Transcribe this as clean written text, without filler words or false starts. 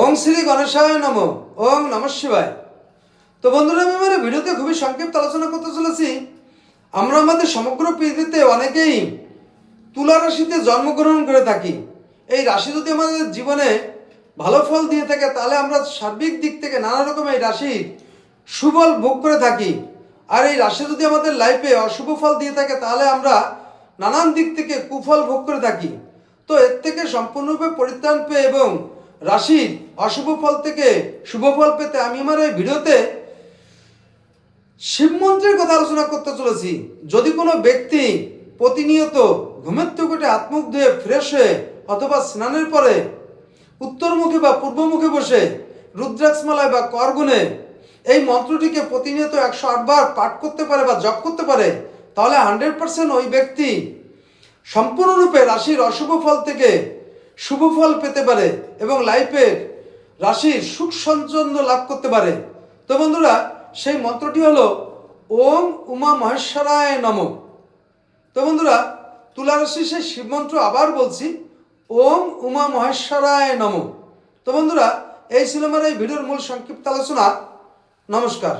ওং শ্রী গণেশায় নমঃ। ওং নমঃ শিবায়। তো বন্ধুরা, আমি আমার ভিডিওতে খুবই সংক্ষিপ্ত আলোচনা করতে চলেছি। আমরা আমাদের সমগ্র পৃথিবীতে অনেকেই তুলা রাশিতে জন্মগ্রহণ করে থাকি। এই রাশি যদি আমাদের জীবনে ভালো ফল দিয়ে থাকে, তাহলে আমরা সার্বিক দিক থেকে নানা রকম এই রাশির সুফল ভোগ করে থাকি। আর এই রাশি যদি আমাদের লাইফে অশুভ ফল দিয়ে থাকে, তাহলে আমরা নানান দিক থেকে কুফল ভোগ করে থাকি। তো এর থেকে সম্পূর্ণরূপে পরিত্রাণ পেয়ে এবং রাশির অশুভ ফল থেকে শুভ ফল পেতে আমি আমার এই ভিডিওতে শিব মন্ত্রের কথা আলোচনা করতে চলেছি। যদি কোনো ব্যক্তি প্রতিনিয়ত ঘুমের থেকে উঠে হাত মুখ ধুয়ে ফ্রেশ হয়ে অথবা স্নানের পরে উত্তরমুখী বা পূর্বমুখী বসে রুদ্রাক্ষমালায় বা করগুনে এই মন্ত্রটিকে প্রতিনিয়ত 108 বার পাঠ করতে পারে বা জপ করতে পারে, তাহলে 100% ওই ব্যক্তি সম্পূর্ণরূপে রাশির অশুভ ফল থেকে শুভ ফল পেতে পারে এবং লাইফের রাশির সুখ সঞ্চন্দ্র লাভ করতে পারে। তো বন্ধুরা, সেই মন্ত্রটি হলো ওম উমা মহেশ্বরায় নমঃ। তো বন্ধুরা, তুলা রাশির সেই শিব মন্ত্র আবার বলছি, ওম উমা মহেশ্বরায় নমঃ। তো বন্ধুরা, এই ছিল আমার এই ভিডিওর মূল সংক্ষিপ্ত আলোচনা। নমস্কার।